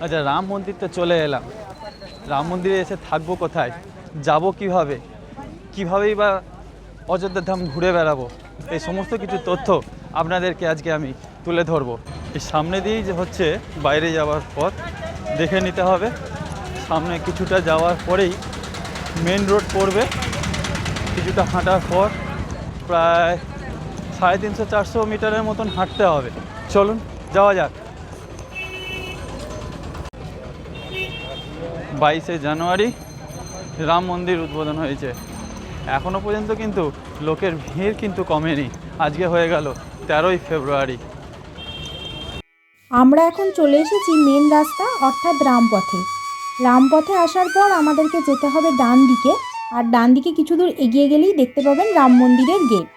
আচ্ছা, রাম মন্দিরতে চলে এলাম। রাম মন্দিরে এসে থাকবো কোথায়, যাব কিভাবে, কীভাবেই বা অযোধ্যা ধাম ঘুরে বেড়াবো, এই সমস্ত কিছু তথ্য আপনাদেরকে আজকে আমি তুলে ধরবো। এই সামনে দিয়েই যে হচ্ছে বাইরে যাওয়ার পথ, দেখে নিতে হবে। সামনে কিছুটা যাওয়ার পরেই মেন রোড পড়বে। কিছুটা হাঁটার পর প্রায় 350-400 মিটারের মতন হাঁটতে হবে। চলুন যাওয়া যাক। 22শে জানুয়ারি রাম মন্দির উদ্বোধন হয়েছে। এখনও পর্যন্ত কিন্তু লোকের ভিড় কিন্তু কমেনি। আজকে হয়ে গেল 13ই ফেব্রুয়ারি। আমরা এখন চলে এসেছি মেন রাস্তা অর্থাৎ রামপথে। রামপথে আসার পর আমাদেরকে যেতে হবে ডান দিকে, আর ডান দিকে কিছু দূর এগিয়ে গেলেই দেখতে পাবেন রাম মন্দিরের গেট।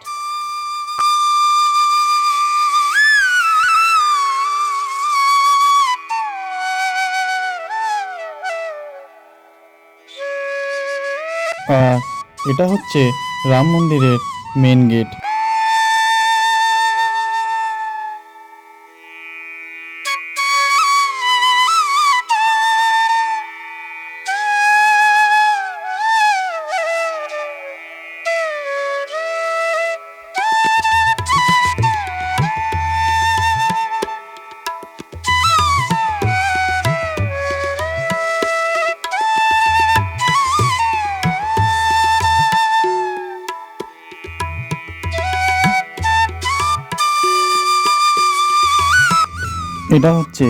আর এটা হচ্ছে রাম মন্দিরের মেন গেট। এটা হচ্ছে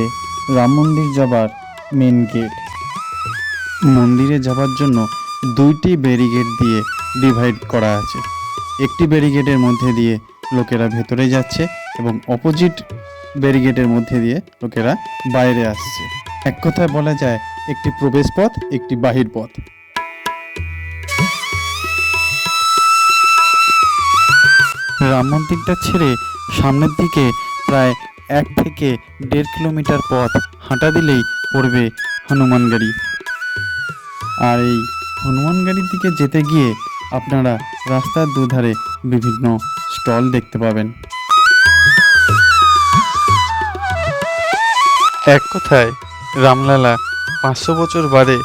রাম মন্দির যাবার মেন গেট। মন্দিরে যাবার জন্য দুইটি ব্যারিকেড দিয়ে ডিভাইড করা আছে। একটি ব্যারিকেডের মধ্যে দিয়ে লোকেরা ভেতরে যাচ্ছে এবং অপোজিট ব্যারিকেডের মধ্যে দিয়ে লোকেরা বাইরে আসছে। এক কথায় বলা যায় একটি প্রবেশ পথ, একটি বাহির পথ। রাম মন্দিরটা ছেড়ে সামনের দিকে প্রায় 1 থেকে 1.5 কিলোমিটার পথ হাঁটা দিলেই পড়বে হনুমানগাড়ি। আর এই হনুমানগাড়ির দিকে যেতে গিয়ে আপনারা রাস্তার দুধারে বিভিন্ন স্টল দেখতে পাবেন। এক কথায় রামলালা 500 বছর বাদে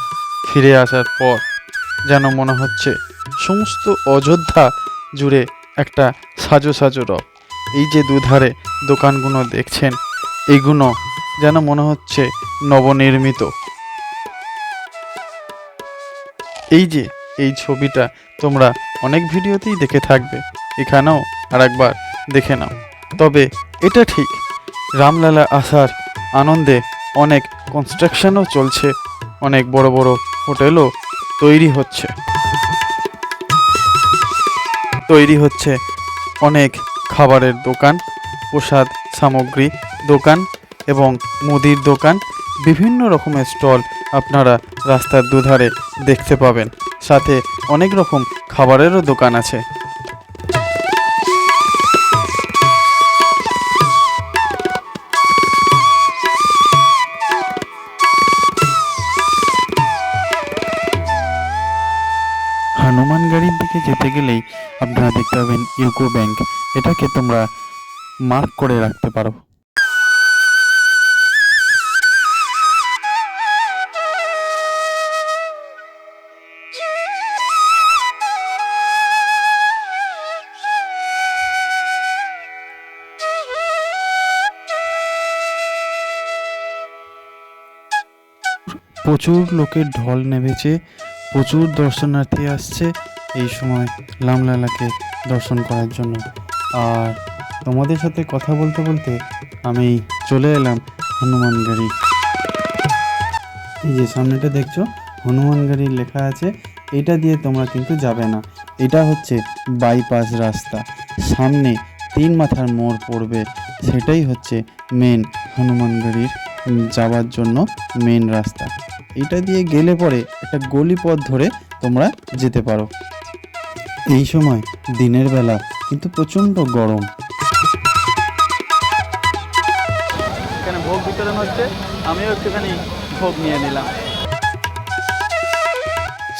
ফিরে আসার পর যেন মনে হচ্ছে সমস্ত অযোধ্যা জুড়ে একটা সাজো সাজো রব। এই যে দুধারে দোকানগুলো দেখছেন, এইগুলো যেন মনে হচ্ছে নবনির্মিত। এই ছবিটা তোমরা অনেক ভিডিওতেই দেখে থাকবে, এখানেও আরেকবার দেখে নাও। তবে এটা ঠিক, রামলালা আসার আনন্দে অনেক কনস্ট্রাকশনও চলছে, অনেক বড় বড় হোটেলও তৈরি হচ্ছে অনেক খাবারের দোকান, প্রসাদ সামগ্রী দোকান এবং মুদির দোকান, বিভিন্ন রকমের স্টল আপনারা রাস্তার দুধারে দেখতে পাবেন। সাথে অনেক রকম খাবারেরও দোকান আছে। হনুমানগাড়ির দিকে যেতে গেলেই আপনারা দেখতে পাবেন ইউকো ব্যাংক। এটাকে তোমরা মার্ক করে রাখতে পারো। প্রচুর লোকের ঢল নেমেছে, প্রচুর দর্শনার্থী আসছে এই সময় রামলালাকে দর্শন করার জন্য। আর তোমাদের সাথে কথা বলতে বলতে আমি চলে এলাম হনুমানগাড়ি। এই যে সামনেটা দেখছো হনুমানগাড়ি লেখা আছে, এটা দিয়ে তোমরা কিন্তু যাবে না। এটা হচ্ছে বাইপাস রাস্তা, সামনে 3 মাথার মোড় পড়বে, সেটাই হচ্ছে মেন হনুমানগাড়ির যাওয়ার জন্য মেন রাস্তা। এটা দিয়ে গেলে পরে একটা গলি পথ ধরে তোমরা যেতে পারো। এই সময় দিনের বেলা কিন্তু প্রচণ্ড গরম। এখানে ভোগ বিতরণ হচ্ছে, আমিও একটুখানি ভোগ নিয়ে নিলাম।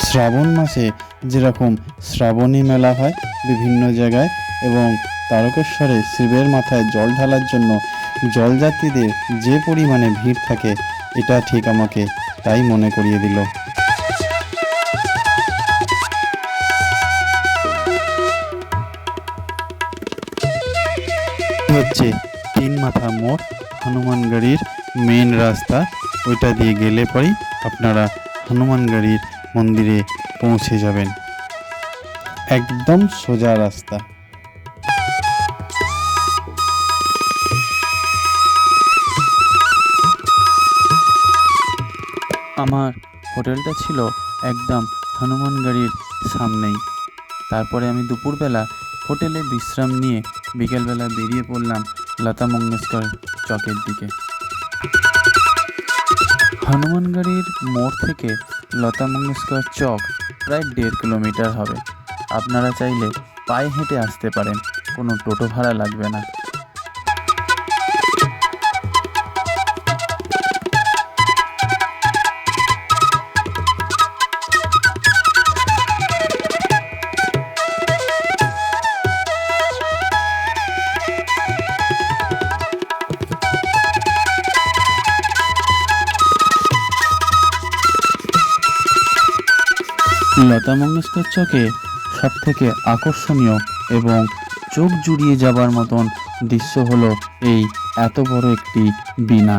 শ্রাবণ মাসে যেরকম শ্রাবণী মেলা হয় বিভিন্ন জায়গায়, এবং তারকেশ্বরে শিবের মাথায় জল ঢালার জন্য জলযাত্রীদের যে পরিমাণে ভিড় থাকে, এটা ঠিক আমাকে তাই মনে করিয়ে দিল। হচ্ছে 3 মাথা মোড়, হনুমানগড়ির মেন রাস্তা। ওইটা দিয়ে গেলে পরেই আপনারা হনুমানগড়ির মন্দিরে পৌঁছে যাবেন। একদম সোজা রাস্তা। আমার হোটেলটা ছিল একদম হনুমানগড়ির সামনেই। তারপরে আমি দুপুরবেলা হোটেলে বিশ্রাম নিয়ে বিকেলবেলা বেরিয়ে পড়লাম লতা মঙ্গেশকর চকের দিকে। হনুমানগড়ির মোড় থেকে লতা মঙ্গেশকর চক প্রায় 1.5 কিলোমিটার হবে। আপনারা চাইলে পায়ে হেঁটে আসতে পারেন, কোনো টোটো ভাড়া লাগবে না। লতা মঙ্গেশকর চকে সবথেকে আকর্ষণীয় এবং চোখ জুড়িয়ে যাবার মতন দৃশ্য হলো এই এত বড় একটি বীণা।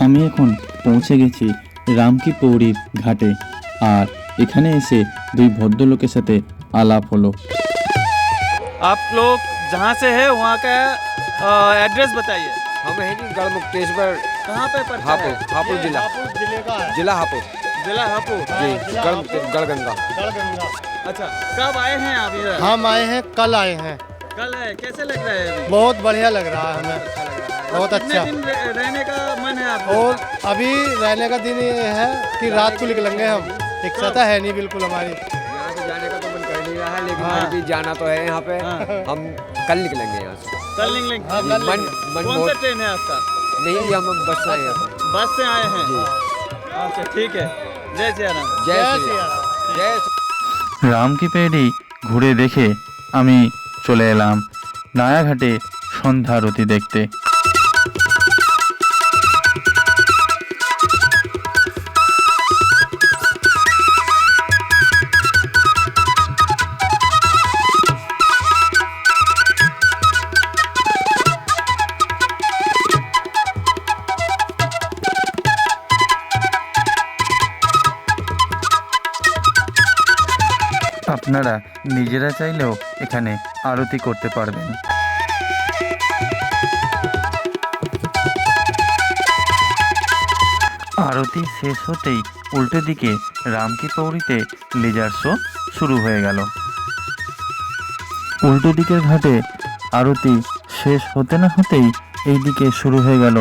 আমি এখন পৌঁছে গেছি রামকি পৌরির ঘাটে, আর এখানে এসে দুই ভদ্রলোকের সাথে আলাপ হলো। आप लोग जहाँ से है वहाँ का एड्रेस बताइए। हम हैं जी गढ़मुक्तेश्वर, कहाँ पे पड़ता हापुड़, है? हापुड़ जिला, जिला हापुड़ जिला हापुड़। जी, गढ़गंगा। अच्छा, कब आए हैं आप इधर? हम आए हैं, कल आए हैं। कल है, कैसे लग रहा है अभी? बहुत बढ़िया लग रहा है हमें, बहुत कितने अच्छा। दिन रहने का मन है आपको? और अभी रहने का दिन ये है कि रात को निकलेंगे हम। इच्छा तो है नहीं बिल्कुल हमारी। यहाँ से जाने का तो मन कर नहीं रहा है, लेकिन हाँ। फिर भी जाना तो है यहाँ पे। हाँ। हम कल निकलेंगे यहाँ से। कल निकलेंगे। हाँ, कल मन मन कौन सा बहुत ट्रेन है आपका? नहीं, हम बस से आए हैं यहाँ पे। बस से आए हैं। जी। अच्छा, ठीक है। जय श्री राम। जय जय श्री श्री राम। राम। जय श्री রামকি পেড়ি ঘুরে দেখে আমি চলে এলাম নায়াঘাটে সন্ধ্যা আরতি দেখতে। আপনারা নিজেরা চাইলেও এখানে আরতি করতে পারবেন। আরতি শেষ হতেই উল্টো দিকে রামকি পৌরিতে লেজার শো শুরু হয়ে গেল। উল্টো দিকের ঘাটে আরতি শেষ হতে না হতেই এই দিকে শুরু হয়ে গেল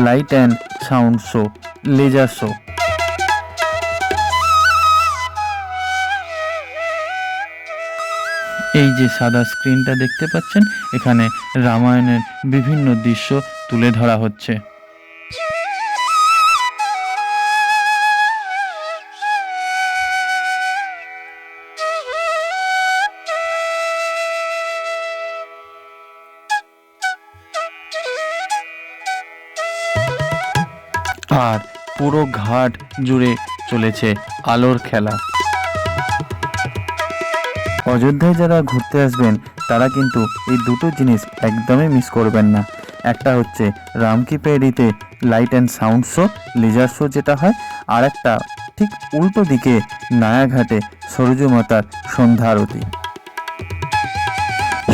light and sound show, laser show. এই যে সাদা স্ক্রিনটা দেখতে পাচ্ছেন, এখানে রামায়ণের বিভিন্ন দৃশ্য তুলে ধরা হচ্ছে। আর পুরো ঘাট জুড়ে চলেছে আলোর খেলা। অযোধ্যায় যারা ঘুরতে আসবেন তারা কিন্তু এই দুটো জিনিস একদমই মিস করবেন না। একটা হচ্ছে রামকি পেড়িতে light and sound show, laser show যেটা হয়, আর একটা ঠিক উল্টো দিকে নায়াঘাটে সরজু মাতার সন্ধ্যা আরতি।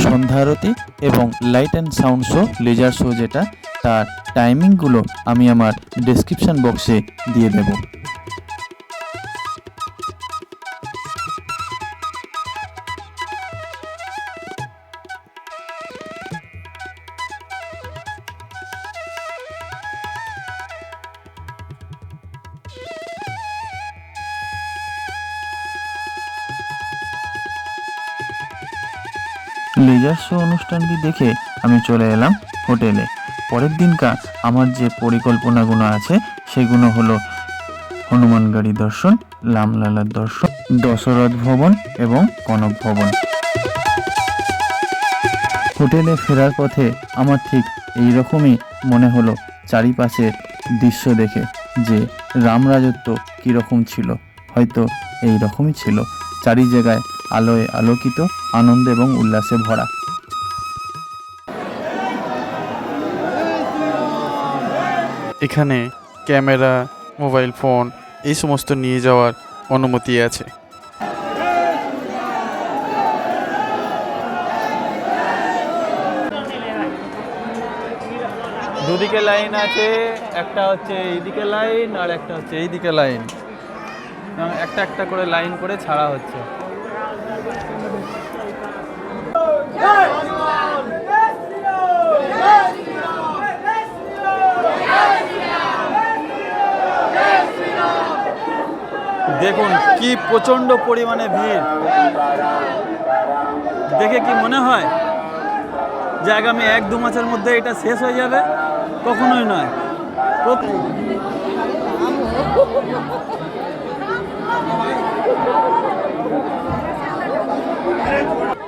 সন্ধ্যা আরতি এবং light and sound show, laser show যেটা, তার টাইমিংগুলো আমি আমার ডেসক্রিপশন বক্সে দিয়ে দেব। লেজার শো অনুষ্ঠানটি দেখে আমি চলে এলাম হোটেলে। পরের দিনকার আমার যে পরিকল্পনাগুলো আছে সেগুলো হলো হনুমানগাড়ি দর্শন, লামলালার দর্শন, দশরথ ভবন এবং কনক ভবন। হোটেলে ফেরার পথে আমার ঠিক এই রকমই মনে হলো চারিপাশের দৃশ্য দেখে, যে রাম রাজত্ব কীরকম ছিল, হয়তো এই রকমই ছিল। চারি জায়গায় আলোয় আলোকিত, আনন্দ এবং উল্লাসে ভরা। এখানে ক্যামেরা, মোবাইল ফোন এই সমস্ত নিয়ে যাওয়ার অনুমতি আছে। দুদিকে লাইন আছে, একটা হচ্ছে এইদিকে লাইন আর একটা হচ্ছে এইদিকে লাইন, এবং একটা একটা করে লাইন করে ছাড়া হচ্ছে। দেখুন কি প্রচণ্ড পরিমাণে ভিড়, দেখে কি মনে হয় যে আগামী 1-2 মাসের মধ্যে এটা শেষ হয়ে যাবে? কখনোই নয়।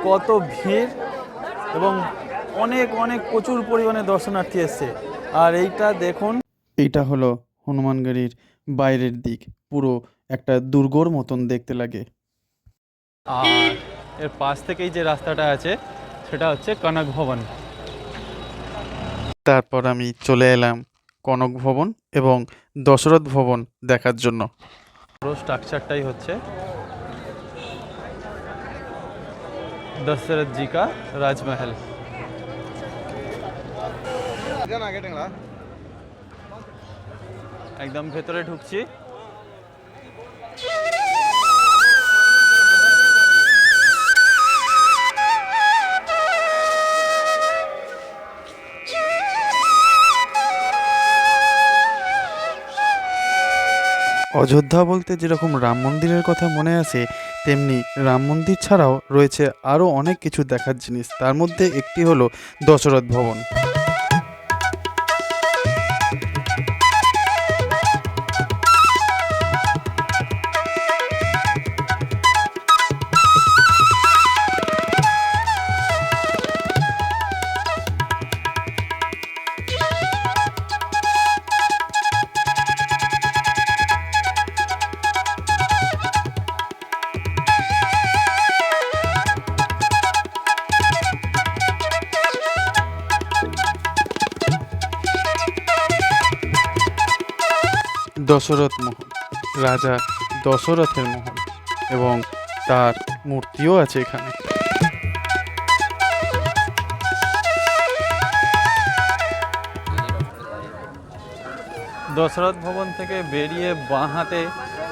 কত ভিড় এবং অনেক অনেক প্রচুর পরিমাণে দর্শনার্থী এসছে। আর এইটা দেখুন, এইটা হলো হনুমানগাড়ির বাইরের দিক, পুরো একটা দুর্গর মতন দেখতে লাগে। আর এর পাশ থেকেই যে রাস্তাটা আছে সেটা হচ্ছে কনক ভবন। তারপর আমি চলে এলাম কনক ভবন এবং দশরথ ভবন দেখার জন্য। পুরো স্ট্রাকচারটাই হচ্ছে দশরথ জি কা রাজমহল। একদম ভেতরে ঢুকছি। অযোধ্যা বলতে যেরকম রাম মন্দিরের কথা মনে আসে, তেমনি রাম মন্দির ছাড়াও রয়েছে আরও অনেক কিছু দেখার জিনিস। তার মধ্যে একটি হলো দশরথ ভবন। দশরথ মহল, রাজা দশরথের মহল, এবং তার মূর্তিও আছে এখানে। দশরথ ভবন থেকে বেরিয়ে বাঁ হাতে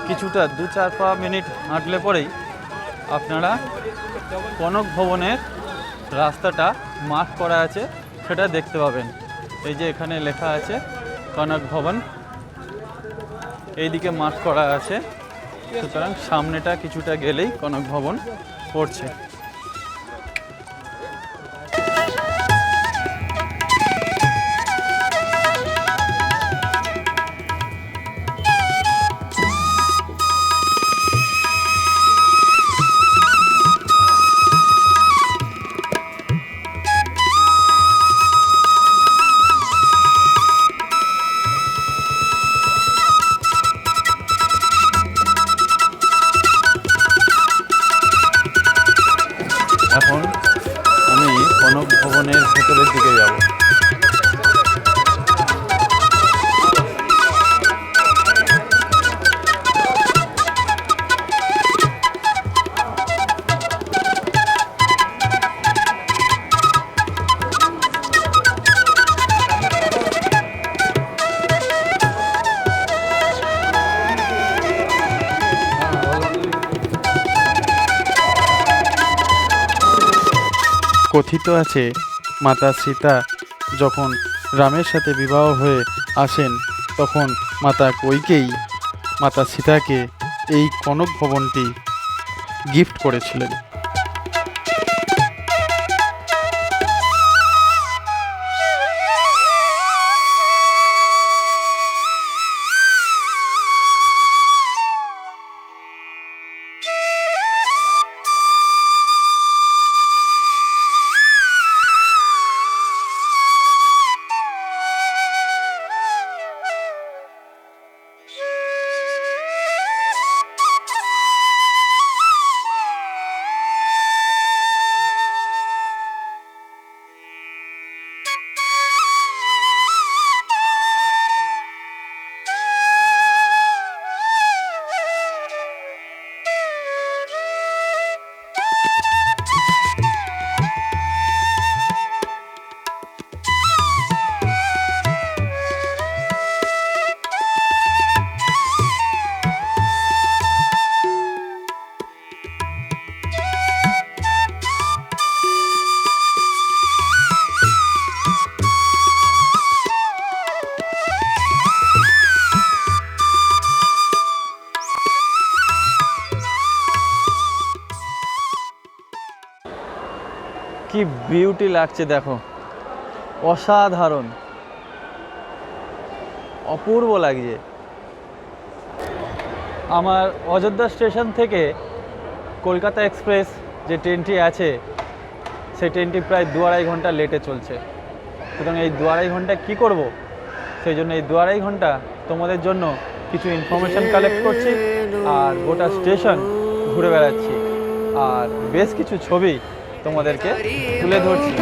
কিছুটা 2-4 মিনিট হাঁটলে পরেই আপনারা কনক ভবনের রাস্তাটা মার্ক করা আছে সেটা দেখতে পাবেন। এই যে এখানে লেখা আছে কনক ভবন, এইদিকে মার্ক করা আছে, সুতরাং সামনেটা কিছুটা গেলেই কনক ভবন পড়ছে। এখন আমি কনক ভবনের ভেতরের দিকে যাব। কথিত আছে মাতা সীতা যখন রামের সাথে বিবাহ হয়ে আসেন তখন মাতা কইকেয়ী মাতা সীতাকে এই কনক ভবনটি গিফট করেছিলেন। কি বিউটি লাগছে দেখো, অসাধারণ, অপূর্ব লাগছে। আমার অযোধ্যা স্টেশন থেকে কলকাতা এক্সপ্রেস যে ট্রেনটি আছে সেই ট্রেনটি প্রায় 2-2.5 ঘন্টা লেটে চলছে। সুতরাং এই 2-2.5 ঘন্টা কী করব, সেই জন্য এই 2-2.5 ঘন্টা তোমাদের জন্য কিছু ইনফরমেশান কালেক্ট করছি আর গোটা স্টেশন ঘুরে বেড়াচ্ছি আর বেশ কিছু ছবি তোমাদেরকে তুলে ধরছি।